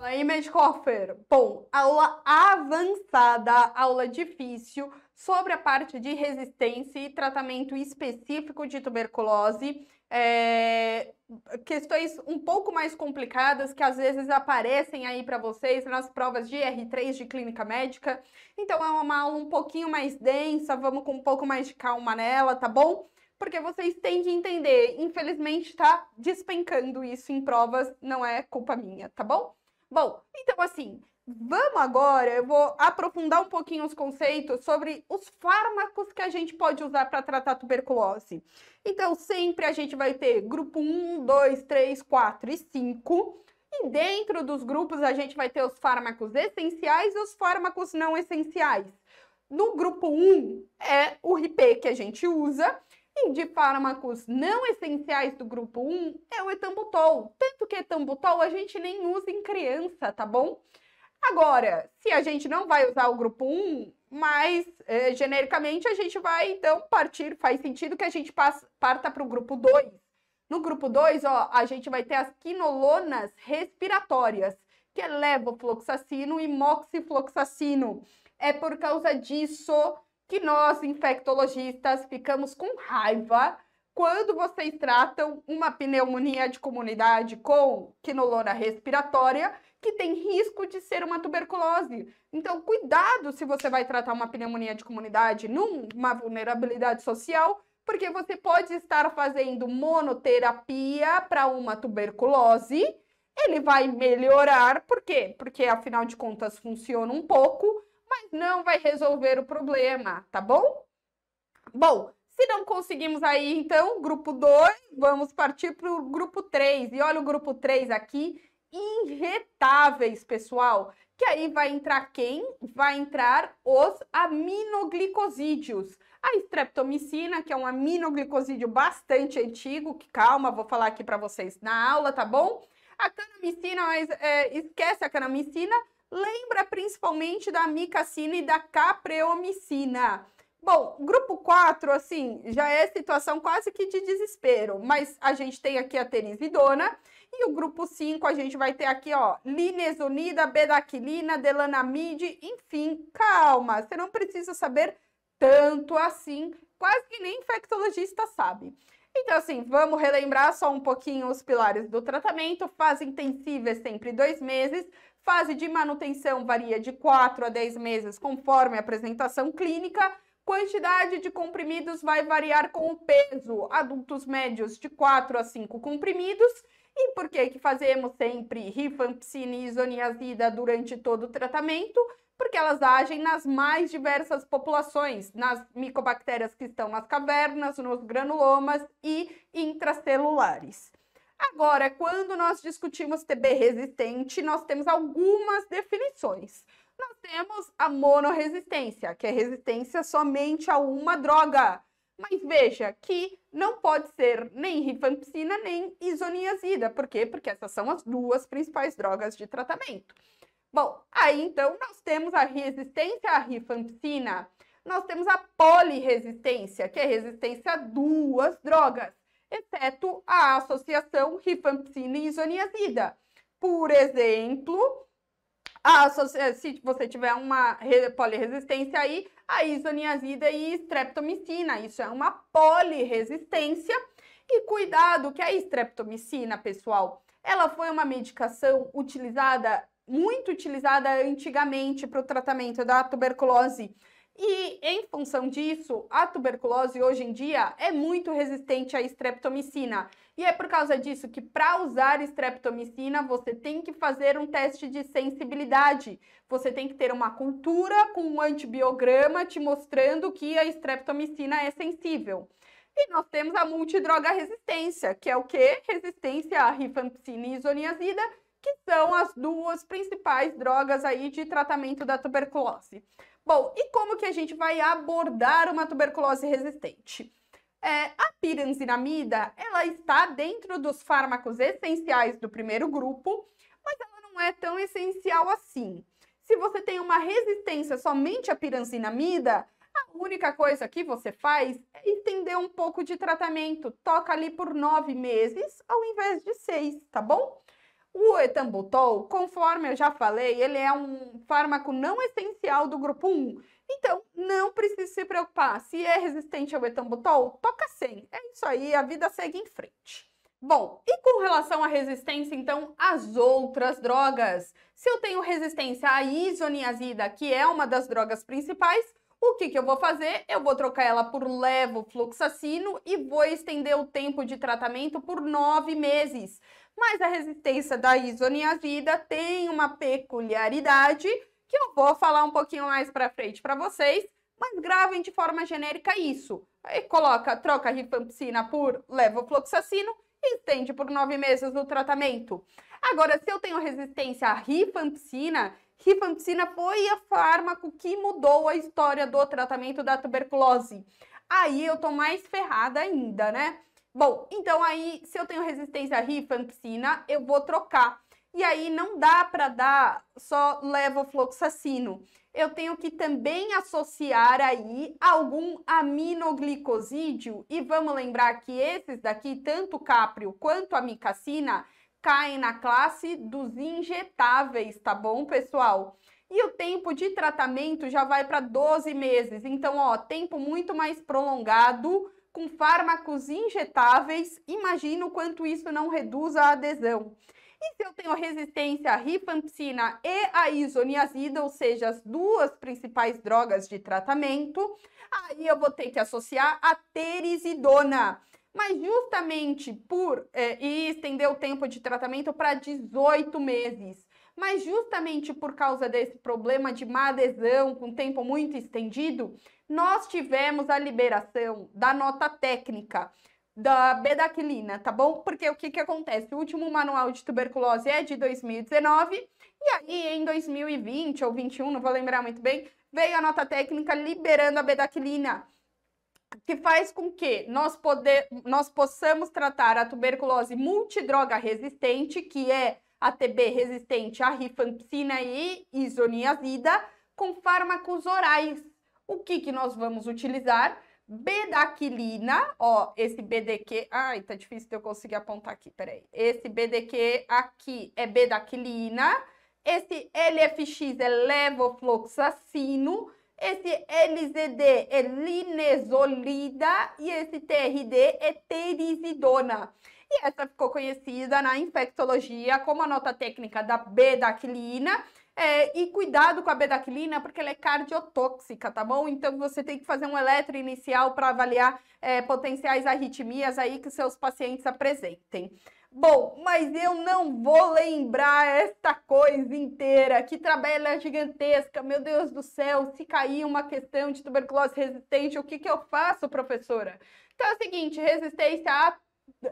Aí, Medcofer. Bom, aula avançada, aula difícil sobre a parte de resistência e tratamento específico de tuberculose. Questões um pouco mais complicadas que às vezes aparecem aí para vocês nas provas de R3 de clínica médica. Então é uma aula um pouquinho mais densa, vamos com um pouco mais de calma nela, tá bom? Porque vocês têm que entender, infelizmente tá despencando isso em provas, não é culpa minha, tá bom? Bom, então assim, vamos agora, eu vou aprofundar um pouquinho os conceitos sobre os fármacos que a gente pode usar para tratar tuberculose. Então, sempre a gente vai ter grupo 1, 2, 3, 4 e 5. E dentro dos grupos a gente vai ter os fármacos essenciais e os fármacos não essenciais. No grupo 1 é o RIPE que a gente usa. E de fármacos não essenciais do grupo 1 é o etambutol. Tanto que etambutol a gente nem usa em criança, tá bom? Agora, se a gente não vai usar o grupo 1, mas genericamente a gente vai então partir, faz sentido que a gente parta para o grupo 2. No grupo 2, ó, a gente vai ter as quinolonas respiratórias, que é levofloxacino e moxifloxacino. É por causa disso que nós, infectologistas, ficamos com raiva quando vocês tratam uma pneumonia de comunidade com quinolona respiratória, que tem risco de ser uma tuberculose. Então, cuidado se você vai tratar uma pneumonia de comunidade numa vulnerabilidade social, porque você pode estar fazendo monoterapia para uma tuberculose, ele vai melhorar, por quê? Porque, afinal de contas, funciona um pouco, mas não vai resolver o problema, tá bom? Bom, se não conseguimos aí, então, grupo 2, vamos partir para o grupo 3. E olha o grupo 3 aqui, injetáveis, pessoal. Que aí vai entrar quem? Vai entrar os aminoglicosídeos. A streptomicina, que é um aminoglicosídeo bastante antigo, que calma, vou falar aqui para vocês na aula, tá bom? A canamicina, mas esquece a canamicina, lembra principalmente da amicacina e da capreomicina. Bom, grupo 4, assim, já é situação quase que de desespero, mas a gente tem aqui a terizidona, e o grupo 5 a gente vai ter aqui, ó, linezolida, bedaquilina, delanamide, enfim, calma, você não precisa saber tanto assim, quase que nem infectologista sabe. Então, assim, vamos relembrar só um pouquinho os pilares do tratamento. Fase intensiva é sempre 2 meses, fase de manutenção varia de 4 a 10 meses, conforme a apresentação clínica. Quantidade de comprimidos vai variar com o peso, adultos médios de 4 a 5 comprimidos. E por que que fazemos sempre rifampicina e isoniazida durante todo o tratamento? Porque elas agem nas mais diversas populações, nas micobactérias que estão nas cavernas, nos granulomas e intracelulares. Agora, quando nós discutimos TB resistente, nós temos algumas definições. Nós temos a monorresistência, que é resistência somente a uma droga. Mas veja que não pode ser nem rifampicina nem isoniazida. Por quê? Porque essas são as duas principais drogas de tratamento. Bom, aí então nós temos a resistência à rifampicina, nós temos a poliresistência, que é resistência a duas drogas, exceto a associação rifampicina e isoniazida. Por exemplo, se você tiver uma poliresistência aí, a isoniazida e streptomicina, isso é uma poliresistência. E cuidado que a streptomicina, pessoal, ela foi uma medicação muito utilizada antigamente para o tratamento da tuberculose. E, em função disso, a tuberculose hoje em dia é muito resistente à streptomicina. E é por causa disso que, para usar streptomicina, você tem que fazer um teste de sensibilidade. Você tem que ter uma cultura com um antibiograma te mostrando que a streptomicina é sensível. E nós temos a multidroga resistência, que é o quê? Resistência à rifampicina e isoniazida, que são as duas principais drogas aí de tratamento da tuberculose. Bom, e como que a gente vai abordar uma tuberculose resistente? A piranzinamida, ela está dentro dos fármacos essenciais do primeiro grupo, mas ela não é tão essencial assim. Se você tem uma resistência somente à piranzinamida, a única coisa que você faz é estender um pouco de tratamento. Toca ali por 9 meses ao invés de 6, tá bom? O etambutol, conforme eu já falei, ele é um fármaco não essencial do grupo 1. Então, não precisa se preocupar. Se é resistente ao etambutol, toca sem. É isso aí, a vida segue em frente. Bom, e com relação à resistência, então, às outras drogas? Se eu tenho resistência à isoniazida, que é uma das drogas principais, o que eu vou fazer? Eu vou trocar ela por levofloxacino e vou estender o tempo de tratamento por 9 meses. Mas a resistência da isoniazida tem uma peculiaridade que eu vou falar um pouquinho mais para frente para vocês, mas gravem de forma genérica isso. Aí troca a rifampicina por levofloxacino e estende por 9 meses o tratamento. Agora, se eu tenho resistência à rifampicina foi o fármaco que mudou a história do tratamento da tuberculose. Aí eu tô mais ferrada ainda, né? Bom, então aí, se eu tenho resistência à rifampicina, eu vou trocar. E aí não dá para dar só levofloxacino. Eu tenho que também associar aí algum aminoglicosídeo. E vamos lembrar que esses daqui, tanto caprio quanto amicacina, caem na classe dos injetáveis, tá bom, pessoal? E o tempo de tratamento já vai para 12 meses. Então, ó, tempo muito mais prolongado com fármacos injetáveis. Imagina o quanto isso não reduz a adesão. E se eu tenho resistência à rifampicina e à isoniazida, ou seja, as duas principais drogas de tratamento, aí eu vou ter que associar a terizidona. Mas justamente e estender o tempo de tratamento para 18 meses. Mas justamente por causa desse problema de má adesão com tempo muito estendido, nós tivemos a liberação da nota técnica da bedaquilina, tá bom? Porque o que acontece? O último manual de tuberculose é de 2019 e aí em 2020 ou 21, não vou lembrar muito bem, veio a nota técnica liberando a bedaquilina, que faz com que nós possamos tratar a tuberculose multidroga resistente, que é a TB resistente à rifampicina e isoniazida, com fármacos orais. O que nós vamos utilizar? Bedaquilina, ó, esse BDQ, ai, tá difícil de eu conseguir apontar aqui, peraí. Esse BDQ aqui é bedaquilina, esse LFX é levofloxacino, esse LZD é linezolida e esse TRD é terizidona. E essa ficou conhecida na infectologia como a nota técnica da bedaquilina. E cuidado com a bedaquilina, porque ela é cardiotóxica, tá bom? Então, você tem que fazer um eletro inicial para avaliar potenciais arritmias aí que seus pacientes apresentem. Bom, mas eu não vou lembrar esta coisa inteira, que tabela gigantesca, meu Deus do céu, se cair uma questão de tuberculose resistente, o que eu faço, professora? Então é o seguinte, resistência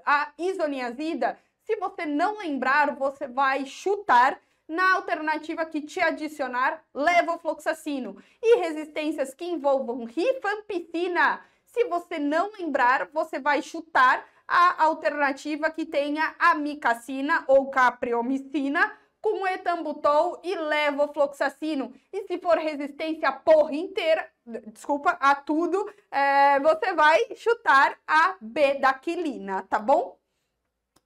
à isoniazida, se você não lembrar, você vai chutar na alternativa que te adicionar levofloxacino. E resistências que envolvam rifampicina, se você não lembrar, você vai chutar a alternativa que tenha amicacina ou capriomicina com etambutol e levofloxacino. E se for resistência a tudo, você vai chutar a bedaquilina, tá bom?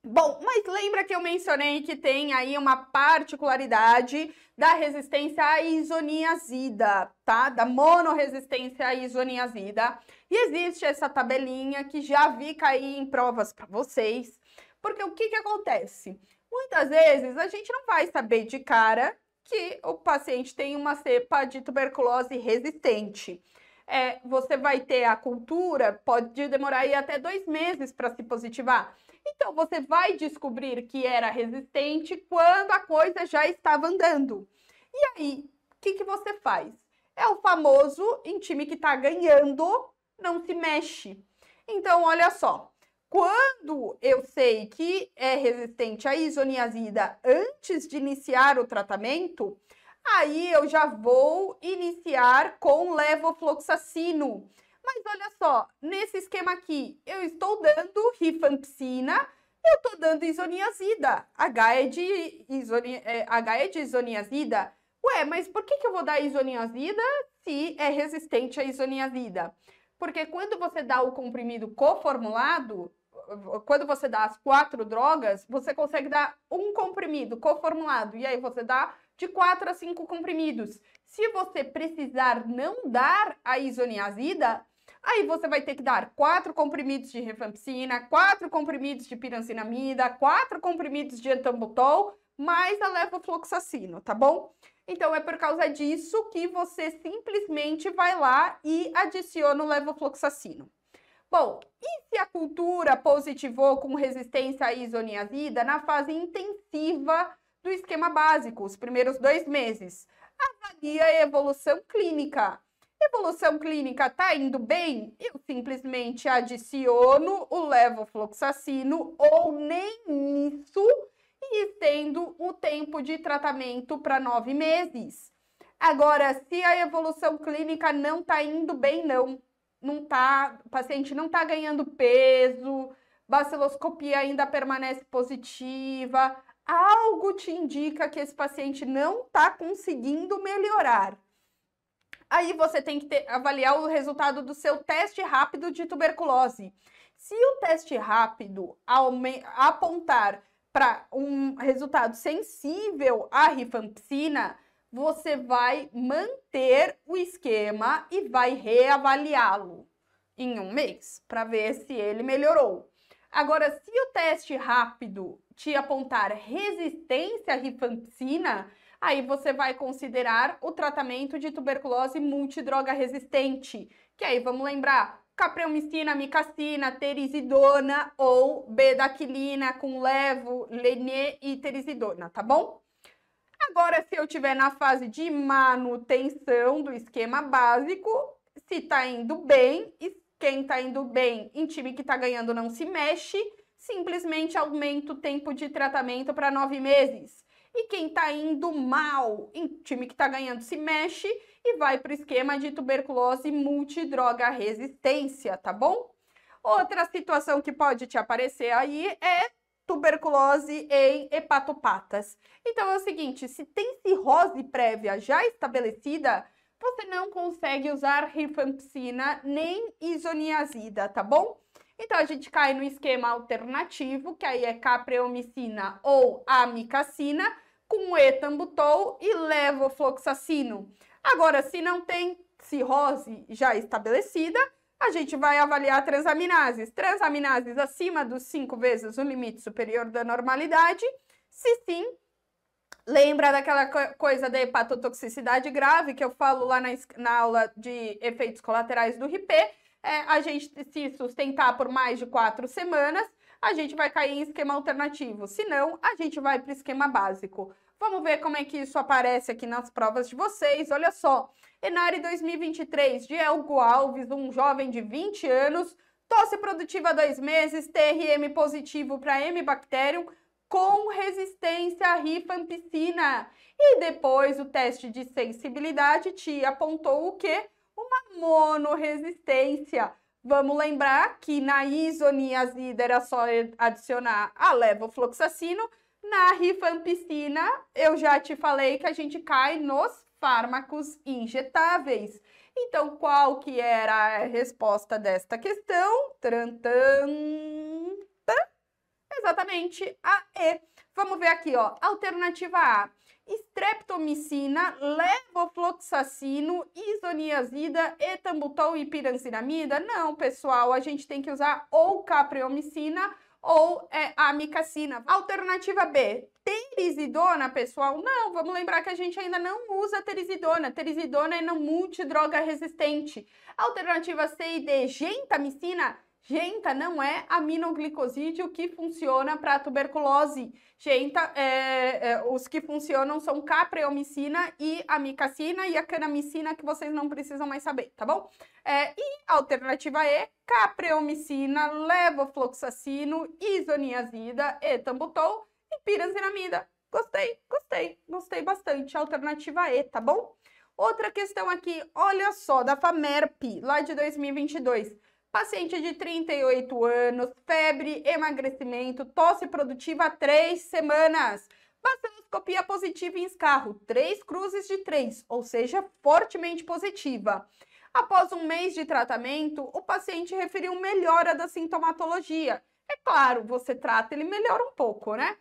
Bom, mas lembra que eu mencionei que tem aí uma particularidade da resistência à isoniazida, tá? Da monorresistência à isoniazida. E existe essa tabelinha que já vi cair em provas para vocês, porque o que acontece? Muitas vezes a gente não vai saber de cara que o paciente tem uma cepa de tuberculose resistente. Você vai ter a cultura, pode demorar aí até 2 meses para se positivar. Então, você vai descobrir que era resistente quando a coisa já estava andando. E aí, o que você faz? É o famoso, em time que está ganhando, não se mexe. Então, olha só. Quando eu sei que é resistente à isoniazida antes de iniciar o tratamento, aí eu já vou iniciar com levofloxacino. Mas olha só, nesse esquema aqui, eu estou dando rifampicina, eu estou dando isoniazida. H é de isoniazida, Ué, mas por que eu vou dar isoniazida se é resistente à isoniazida? Porque quando você dá o comprimido coformulado, quando você dá as 4 drogas, você consegue dar um comprimido coformulado, e aí você dá de 4 a 5 comprimidos. Se você precisar não dar a isoniazida, aí você vai ter que dar 4 comprimidos de rifampicina, 4 comprimidos de pirancinamida, 4 comprimidos de etambutol, mais a levofloxacino, tá bom? Então, é por causa disso que você simplesmente vai lá e adiciona o levofloxacino. Bom, e se a cultura positivou com resistência à isoniazida na fase intensiva do esquema básico, os primeiros 2 meses? Avalie a evolução clínica. Evolução clínica está indo bem? Eu simplesmente adiciono o levofloxacino ou nem isso e estendo o tempo de tratamento para 9 meses. Agora, se a evolução clínica não está indo bem, o paciente não está ganhando peso, baciloscopia ainda permanece positiva, algo te indica que esse paciente não está conseguindo melhorar. Aí você tem que avaliar o resultado do seu teste rápido de tuberculose. Se o teste rápido apontar para um resultado sensível à rifampicina, você vai manter o esquema e vai reavaliá-lo em 1 mês para ver se ele melhorou. Agora, se o teste rápido te apontar resistência à rifampicina, aí você vai considerar o tratamento de tuberculose multidroga resistente, que aí vamos lembrar, capreomicina, amicacina, terizidona ou bedaquilina com levo, lenê e terizidona, tá bom? Agora, se eu estiver na fase de manutenção do esquema básico, se tá indo bem, e quem tá indo bem em time que tá ganhando não se mexe, simplesmente aumenta o tempo de tratamento para 9 meses. E quem tá indo mal em time que tá ganhando se mexe e vai para o esquema de tuberculose multidroga resistência, tá bom? Outra situação que pode te aparecer aí é tuberculose em hepatopatas. Então é o seguinte, se tem cirrose prévia já estabelecida, você não consegue usar rifampicina nem isoniazida, tá bom? Então a gente cai no esquema alternativo, que aí é capreomicina ou amicacina, com etambutol e levofloxacino. Agora, se não tem cirrose já estabelecida, a gente vai avaliar transaminases. Transaminases acima dos 5 vezes o limite superior da normalidade. Se sim, lembra daquela coisa da hepatotoxicidade grave que eu falo lá na aula de efeitos colaterais do RIPE? A gente se sustentar por mais de 4 semanas, a gente vai cair em esquema alternativo. Se não, a gente vai para o esquema básico. Vamos ver como é que isso aparece aqui nas provas de vocês. Olha só. Enare 2023, Dielgo Alves, um jovem de 20 anos, tosse produtiva 2 meses, TRM positivo para M-Bacterium, com resistência à rifampicina. E depois o teste de sensibilidade te apontou o quê? Uma monorresistência. Vamos lembrar que na isoniazida era só adicionar a levofloxacino. Na rifampicina, eu já te falei que a gente cai nos fármacos injetáveis. Então, qual que era a resposta desta questão? Exatamente a E. Vamos ver aqui, ó. Alternativa A. Streptomicina, levofloxacino, isoniazida, etambutol e pirancinamida? Não, pessoal, a gente tem que usar ou capreomicina ou amicacina. Alternativa B, terizidona, pessoal? Não, vamos lembrar que a gente ainda não usa terizidona. Terizidona é não multidroga resistente. Alternativa C e D, gentamicina? Genta não é aminoglicosídeo que funciona para tuberculose. Genta, os que funcionam são capreomicina e amicacina e a canamicina que vocês não precisam mais saber, tá bom? E alternativa E, capreomicina, levofloxacino, isoniazida, etambutol e piranzinamida. Gostei bastante. Alternativa E, tá bom? Outra questão aqui, olha só, da FAMERP, lá de 2022. Paciente de 38 anos, febre, emagrecimento, tosse produtiva há 3 semanas. Baciloscopia positiva em escarro, 3 cruzes de 3, ou seja, fortemente positiva. Após um mês de tratamento, o paciente referiu melhora da sintomatologia. É claro, você trata, ele melhora um pouco, né?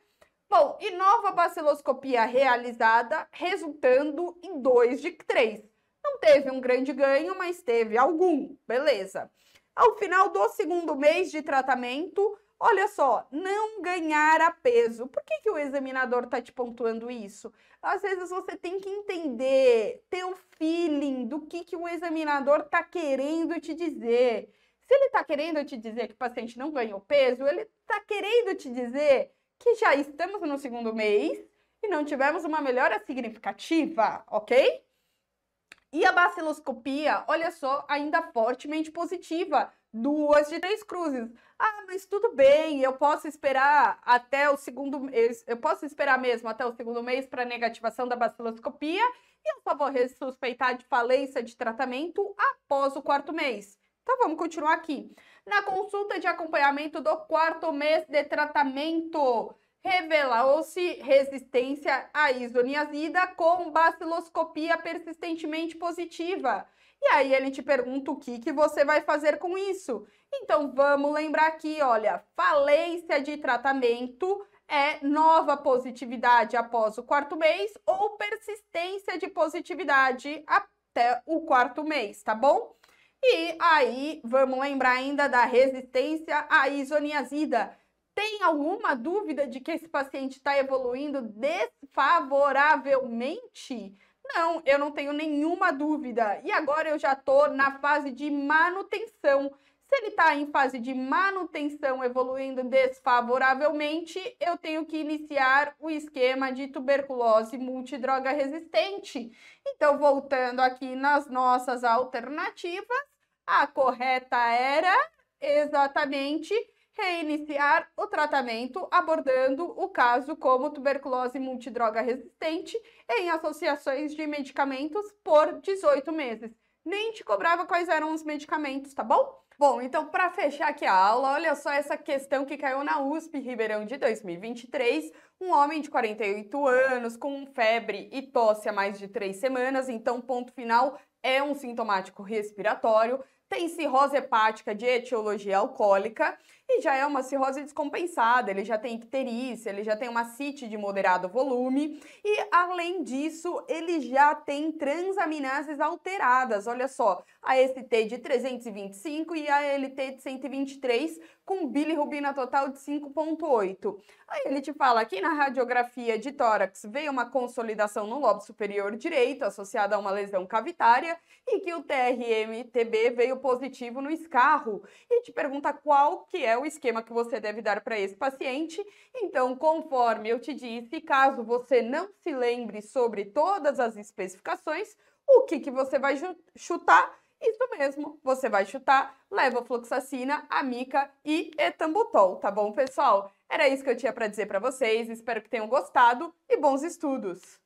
Bom, e nova baciloscopia realizada, resultando em 2 de 3. Não teve um grande ganho, mas teve algum, beleza. Ao final do segundo mês de tratamento, olha só, não ganhar peso. Por que o examinador está te pontuando isso? Às vezes você tem que entender, ter o feeling do que o examinador está querendo te dizer. Se ele está querendo te dizer que o paciente não ganhou peso, ele está querendo te dizer que já estamos no segundo mês e não tivemos uma melhora significativa, ok? E a baciloscopia, olha só, ainda fortemente positiva, 2 de 3 cruzes. Ah, mas tudo bem, eu posso esperar até o segundo mês, eu posso esperar mesmo até o segundo mês para negativação da baciloscopia e eu só vou suspeitar de falência de tratamento após o 4º mês. Então vamos continuar aqui. Na consulta de acompanhamento do 4º mês de tratamento, revelou-se resistência à isoniazida com baciloscopia persistentemente positiva. E aí ele te pergunta o que você vai fazer com isso. Então vamos lembrar aqui, olha, falência de tratamento é nova positividade após o 4º mês ou persistência de positividade até o 4º mês, tá bom? E aí vamos lembrar ainda da resistência à isoniazida. Tem alguma dúvida de que esse paciente está evoluindo desfavoravelmente? Não, eu não tenho nenhuma dúvida. E agora eu já estou na fase de manutenção. Se ele está em fase de manutenção evoluindo desfavoravelmente, eu tenho que iniciar o esquema de tuberculose multidroga resistente. Então, voltando aqui nas nossas alternativas, a correta era exatamente reiniciar o tratamento abordando o caso como tuberculose multidroga resistente em associações de medicamentos por 18 meses. Nem te cobrava quais eram os medicamentos, tá bom? Bom, então para fechar aqui a aula, olha só essa questão que caiu na USP Ribeirão de 2023. Um homem de 48 anos com febre e tosse há mais de 3 semanas, então ponto final é um sintomático respiratório, tem cirrose hepática de etiologia alcoólica e já é uma cirrose descompensada, ele já tem icterícia, ele já tem uma CIT de moderado volume e, além disso, ele já tem transaminases alteradas, olha só, a ST de 325 e a LT de 123 com bilirrubina total de 5,8. Aí ele te fala que na radiografia de tórax veio uma consolidação no lobo superior direito associada a uma lesão cavitária e que o TRM-TB veio positivo no escarro e te pergunta qual que é o esquema que você deve dar para esse paciente. Então, conforme eu te disse, caso você não se lembre sobre todas as especificações, o que você vai chutar? Isso mesmo, você vai chutar levofloxacina, amica e etambutol, tá bom, pessoal? Era isso que eu tinha para dizer para vocês, espero que tenham gostado e bons estudos!